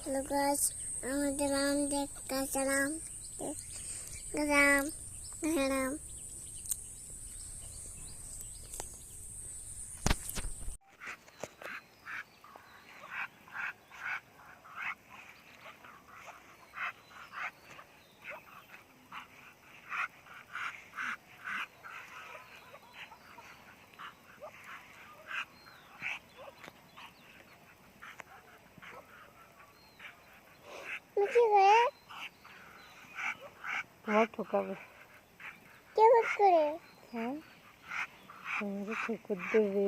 Lukas, dalam dek kacaram, garam, garam. Macam mana? তোমার ঠকাবে Cepat kere. হ্যাঁ তোমার ঠুকুর দেবে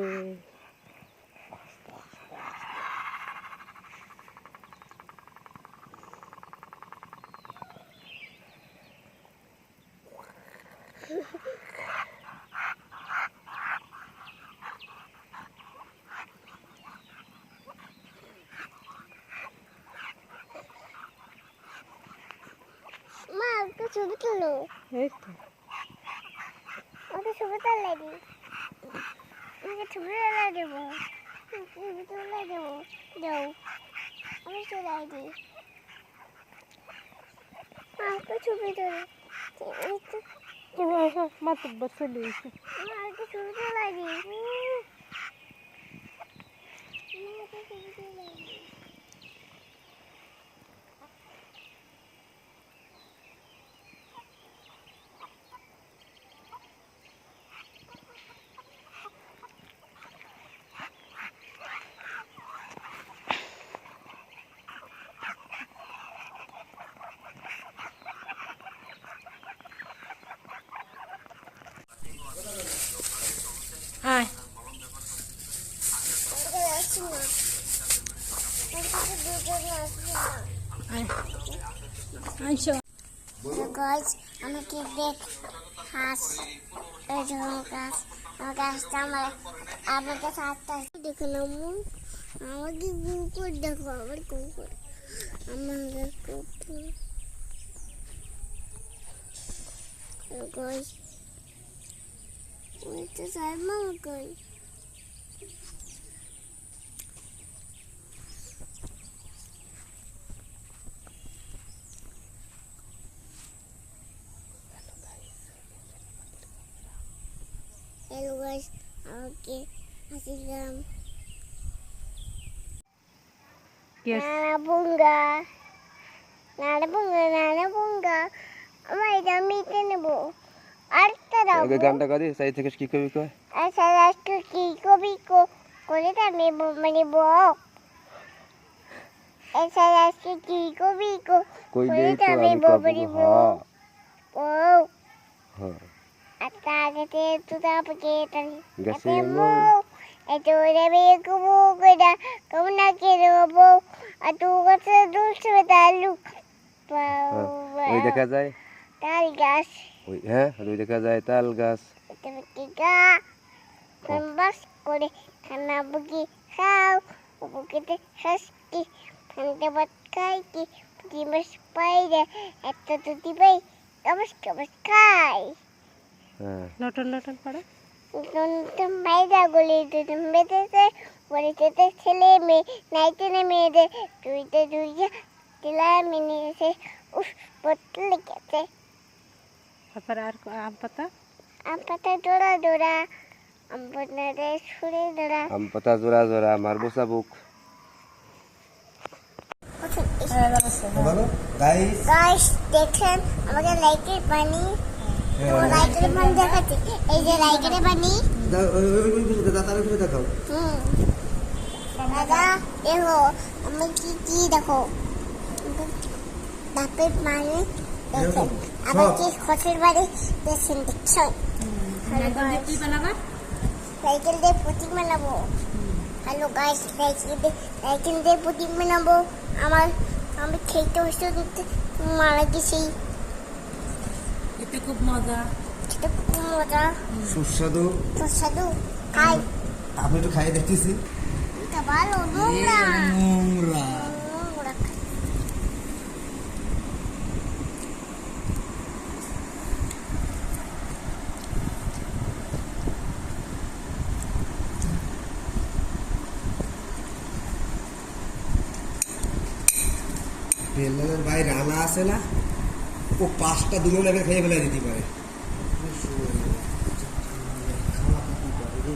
Ma, aku coba dulu. এই তো Aku coba dulu lagi. Aku coba dulu lagi, Bu. Aku coba dulu lagi, Bu. Jauh. Aku coba lagi. Ma, aku coba dulu. Itu. তুমি আসো মাতুব্বর চলে এসো Ma, aku coba dulu lagi. Ma, aku coba dulu lagi. Hi Aku rasa ma. Aku duduk rasa ma. আইসো So guys, আমাকে দেখ হাঁস এই যখন গাছ আমার গাছটা আপনাদের সাথে দেখুন আমাকে কুকুর দেখো আমার কুকুর আমাদের কুকুর guys itu saya mau guys hello guys oke hasilkan Yes. Nana bunga আমার এটা মিটে নেব আরেকটা দাও আগে গানটা গাদি সাইড থেকে কি কবি কয় আচ্ছা আজকে কি কবি করে আমি মানে আচ্ছা আজকে কি কবি কইলেই তো আমি আমি ববরি কব হ্যাঁ ও হ্যাঁ আচ্ছা আগে তো তারপরে গেছে মো এতো রে কুবু কইরা কমনা কে দেবো আর তো কাছে দুলছে তালু ওই দেখা যায় তাল গাছ ওই হ্যাঁ ওই দেখা যায় তাল গাছ টিকা বাস করে খানা বুকি খাও বুকিতে হাসকি খানতে ভাত খাই কি দিমাস পাইরে এত তো দিবাই কাবাস খাই হ্যাঁ লটন লটন পড়ে তুমি মাইদা গলি তুমি বেঁধেছে বলেছে ছেলে মেয়ে নাইতে না মেয়েদের দুইটা দিলা মিনিয়েছে উফ বদলে গেছে তারপর আর আম পাতা দোড়া আম পাতা ছুড়ে দোড়া আম পাতা জোড়া জোড়া মারবো চাবুক বলো গাইস গাইস দেখেন আমাকে লাইটের পানি লাইটের পানি দেখাচ্ছি এই যে লাইটের পানি দাদার উপরে দেখাও দাদা দেখো আমি কি দেখো বাপের পানি দেখেন আবার কি খসের বাড়ি দেখছেন সাইকেল দিয়ে প্রতীক বানাবো হ্যালো গাইস সাইকেল দিয়ে প্রতীক বানাবো আমি খেতে বসে মারা গেছি এটা খুব মজা সেটা খুব মজা সুস্বাদু সুস্বাদু খাই আমি একটু খাইয়ে দেখতেছি এটা ভালো নোংরা নোংরা নোংরা বেলনার বাইরে রানা আছে না, ও 5টা দুনো লেগে খেয়ে ফেলে দিতে পারে। খাওয়া কি করে রে?